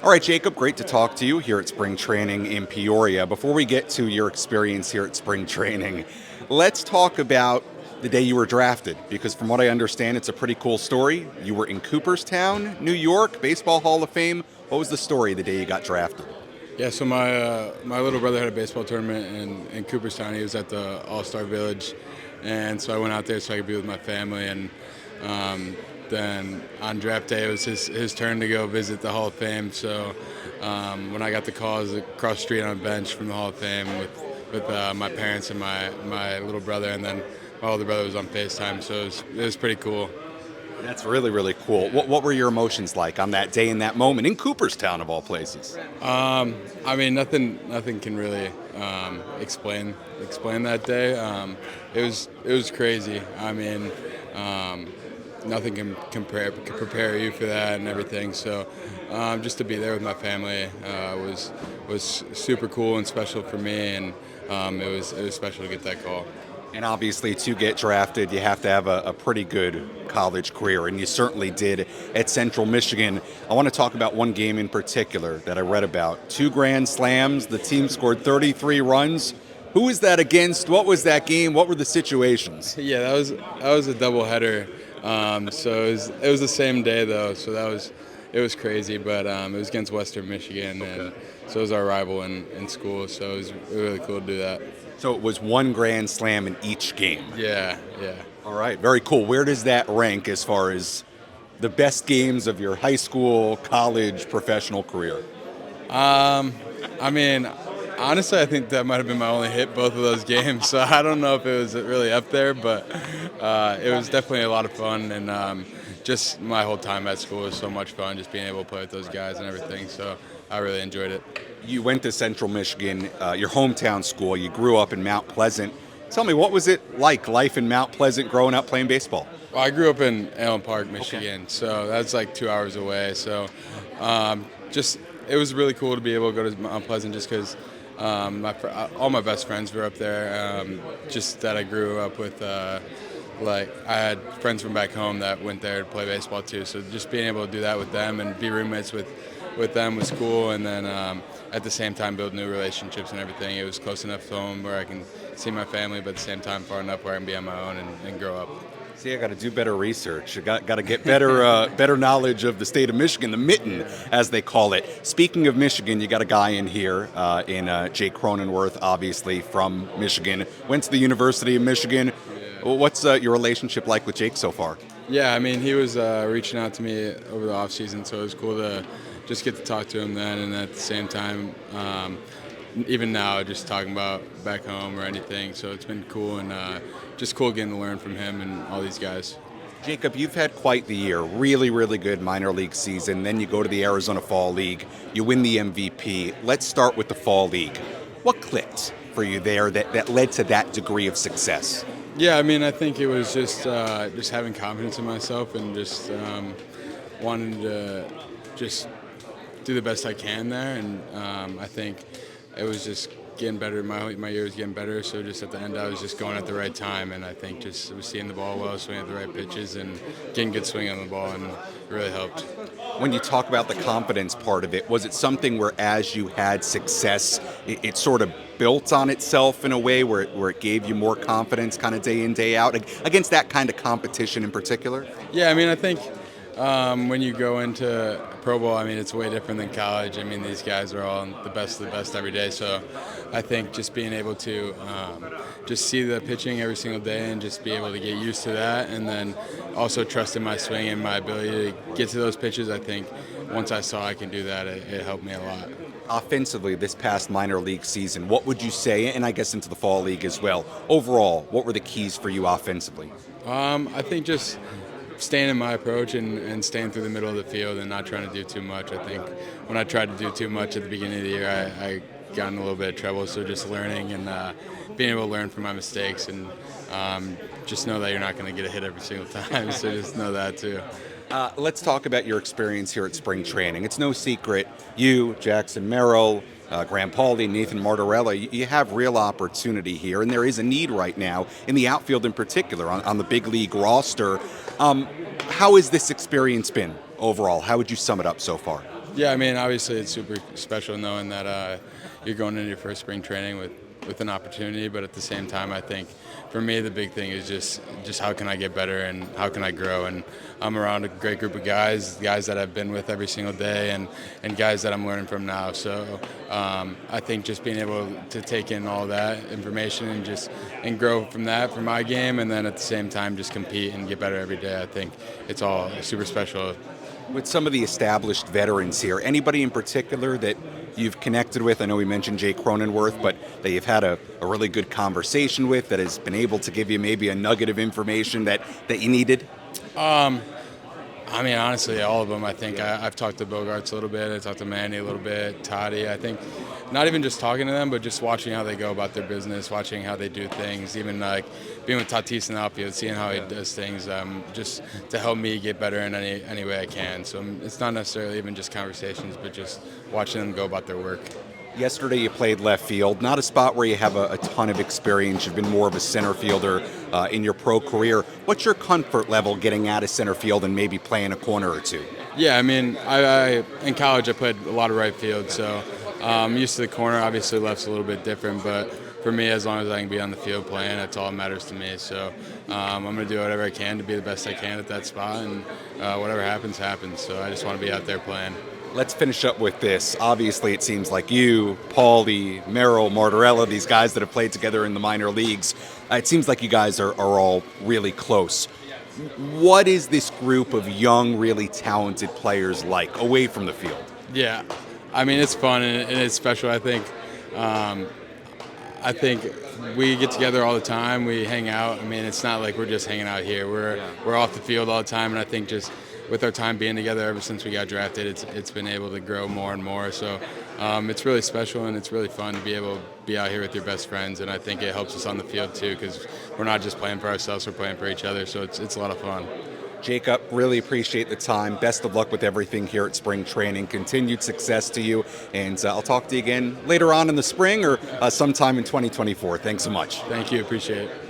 All right, Jacob, great to talk to you here at spring training in Peoria. Before we get to your experience here at spring training, let's talk about the day you were drafted, because from what I understand, it's a pretty cool story. You were in Cooperstown, New York, Baseball Hall of Fame. What was the story the day you got drafted? Yeah, so my little brother had a baseball tournament in Cooperstown. He was at the All-Star Village, and so I went out there so I could be with my family. And then on draft day, it was his turn to go visit the Hall of Fame. So when I got the call, I was across the street on a bench from the Hall of Fame with my parents and my little brother, and then my older brother was on FaceTime. So it was pretty cool. That's really, really cool. What were your emotions like on that day in that moment in Cooperstown, of all places? I mean, nothing can really explain that day. It was crazy. I mean, nothing can prepare you for that and everything. So just to be there with my family was super cool and special for me, and it was special to get that call. And obviously, to get drafted, you have to have a pretty good college career, and you certainly did at Central Michigan. I want to talk about one game in particular that I read about. 2 grand slams, the team scored 33 runs. Who was that against? What was that game? What were the situations? Yeah, that was a doubleheader. So it was the same day though, so it was crazy, but it was against Western Michigan, and so it was our rival in school. So it was really cool to do that. So it was 1 grand slam in each game. Yeah. All right, very cool. Where does that rank as far as the best games of your high school, college, professional career? I mean, honestly, I think that might have been my only hit both of those games. So I don't know if it was really up there, but it was definitely a lot of fun, and just my whole time at school was so much fun, just being able to play with those guys and everything. So I really enjoyed it. You went to Central Michigan, your hometown school. You grew up in Mount Pleasant. Tell me, what was it like, life in Mount Pleasant, growing up playing baseball? Well, I grew up in Allen Park, Michigan, so that's like 2 hours away. So just it was really cool to be able to go to Mount Pleasant just because all my best friends were up there. Just that I grew up with. Like I had friends from back home that went there to play baseball too. So just being able to do that with them and be roommates with them was cool. And then at the same time build new relationships and everything. It was close enough to home where I can see my family, but at the same time far enough where I can be on my own and grow up. See, I got to do better research. I got to get better knowledge of the state of Michigan, the mitten, as they call it. Speaking of Michigan, you got a guy in here in Jake Cronenworth, obviously from Michigan. Went to the University of Michigan. What's your relationship like with Jake so far? Yeah, I mean, he was reaching out to me over the off season, so it was cool to just get to talk to him then, and at the same time, even now, just talking about back home or anything. So it's been cool, and just cool getting to learn from him and all these guys. Jacob, you've had quite the year. Really, really good minor league season. Then you go to the Arizona Fall League. You win the MVP. Let's start with the Fall League. What clicked for you there that led to that degree of success? Yeah, I mean, I think it was just having confidence in myself and just wanting to just do the best I can there. And I think it was just getting better. My year was getting better, so just at the end I was just going at the right time, and I think just was seeing the ball well, swinging at the right pitches, and getting good swing on the ball, and it really helped. When you talk about the confidence part of it, was it something where as you had success, it sort of built on itself in a way where it gave you more confidence kind of day in, day out against that kind of competition in particular? Yeah, I mean, I think when you go into Pro Bowl, I mean, it's way different than college. I mean, these guys are all the best of the best every day. So I think just being able to just see the pitching every single day and just be able to get used to that, and then also trust in my swing and my ability to get to those pitches, I think once I saw I can do that, it helped me a lot. Offensively, this past minor league season, what would you say, and I guess into the fall league as well, overall, what were the keys for you offensively? I think just staying in my approach and staying through the middle of the field and not trying to do too much. I think when I tried to do too much at the beginning of the year, I got in a little bit of trouble. So just learning and being able to learn from my mistakes, and just know that you're not going to get a hit every single time. So just know that too. Let's talk about your experience here at spring training. It's no secret, you, Jackson Merrill, Graham Pauley, Nathan Martorella, you have real opportunity here, and there is a need right now in the outfield in particular on the big league roster. How has this experience been overall? How would you sum it up so far? Yeah, I mean, obviously it's super special knowing that you're going into your first spring training with an opportunity, but at the same time, I think for me the big thing is just how can I get better and how can I grow. And I'm around a great group of guys that I've been with every single day, and guys that I'm learning from now. So I think just being able to take in all that information and grow from that for my game, and then at the same time just compete and get better every day. I think it's all super special. With some of the established veterans here, anybody in particular that you've connected with? I know we mentioned Jay Cronenworth, but that you've had a really good conversation with, that has been able to give you maybe a nugget of information that you needed? I mean, honestly, all of them. I think I've talked to Bogarts a little bit. I talked to Manny a little bit, Toddy. I think not even just talking to them, but just watching how they go about their business, watching how they do things, even like being with Tatis in the outfield, seeing how he does things, just to help me get better in any way I can. So it's not necessarily even just conversations, but just watching them go about their work. Yesterday you played left field, not a spot where you have a ton of experience. You've been more of a center fielder in your pro career. What's your comfort level getting out of center field and maybe playing a corner or two? Yeah, I mean, I in college I played a lot of right field, so I'm used to the corner. Obviously left's a little bit different, but for me, as long as I can be on the field playing, that's all that matters to me. So I'm going to do whatever I can to be the best I can at that spot, and whatever happens, happens. So I just want to be out there playing. Let's finish up with this. Obviously, it seems like you, Paulie, Merrill, Martorella, these guys that have played together in the minor leagues, it seems like you guys are all really close. What is this group of young, really talented players like away from the field? Yeah, I mean, it's fun and it's special. I think we get together all the time. We hang out. I mean, it's not like we're just hanging out here. We're off the field all the time, and I think just with our time being together ever since we got drafted, it's been able to grow more and more. So it's really special, and it's really fun to be able to be out here with your best friends. And I think it helps us on the field too, because we're not just playing for ourselves; we're playing for each other. So it's a lot of fun. Jacob, really appreciate the time. Best of luck with everything here at spring training. Continued success to you, and I'll talk to you again later on in the spring or sometime in 2024. Thanks so much. Thank you. Appreciate it.